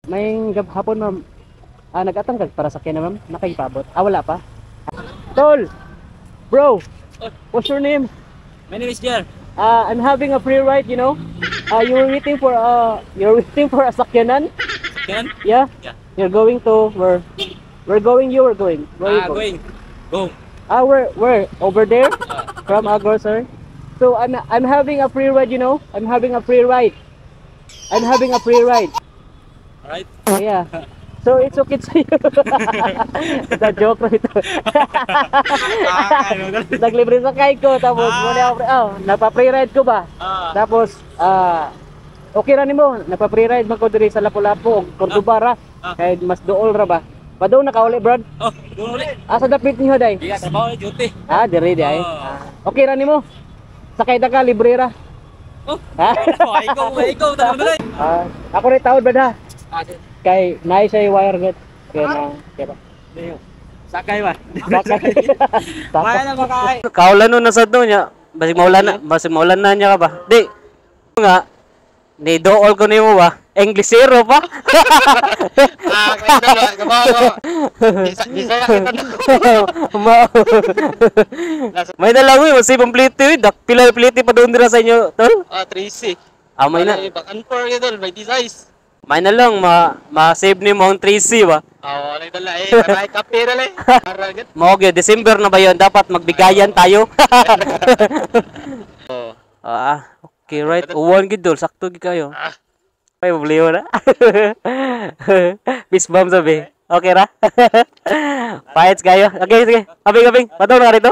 may hapon ma'am. Nag-atang ka para sa kanya ma'am. Nakahipabot. Wala pa. Tol! Bro! What's your name? My name is Jer. I'm having a free ride, you know. You're waiting for a sakyanan? Can? Yeah? Yeah. You're going to where? We're going, you are going. Where are you Going. Go. Where? Over there? From Agor, sir. So I'm having a free ride, you know. I'm having a free ride. Alright. Yeah. So it's okay to you. Ito joke lang ito. Naglibre sa kay ko tapos muna ako napa-free ride ko ba? Tapos okay ra nimo, napa-free ride man ko diri sa Lapu-Lapu, Cordobara. Kay mas dool ra ba? Padaw nakauli, brad. Oh, doon ulit. Asa dapit niyo day? Iya, trabaho na duty. Diri di ay. Okay ra nimo. Sakay ta ka libre ra. Oh. Ikaw, tama. Ako rin tawad ba da? Kay naay siya wire get. Kaya na. Sakay ba? Sakay. na makay. Kaulan nun na sa doon niya. Basig maulan na niya ka ba? Di. Nga. Ni dool ko nimo ba? Englishero pa. May dalawi mo si pliti, dak pila pliti pa doon dira sa inyo, tol? 3C. May na. Bakan for idol, may size. May na lang ma-save ni mo ang 3C ba? Wala dala para kape dala Para gid. Mo gyud December na ba 'yon? Dapat magbigayan tayo. Okay, right. Uwan gid dol, sakto gid kayo. May problema na. Peace bomb sabi. Okay ra? Fights kayo. Okay, sige. Abing, pataw na ka rito.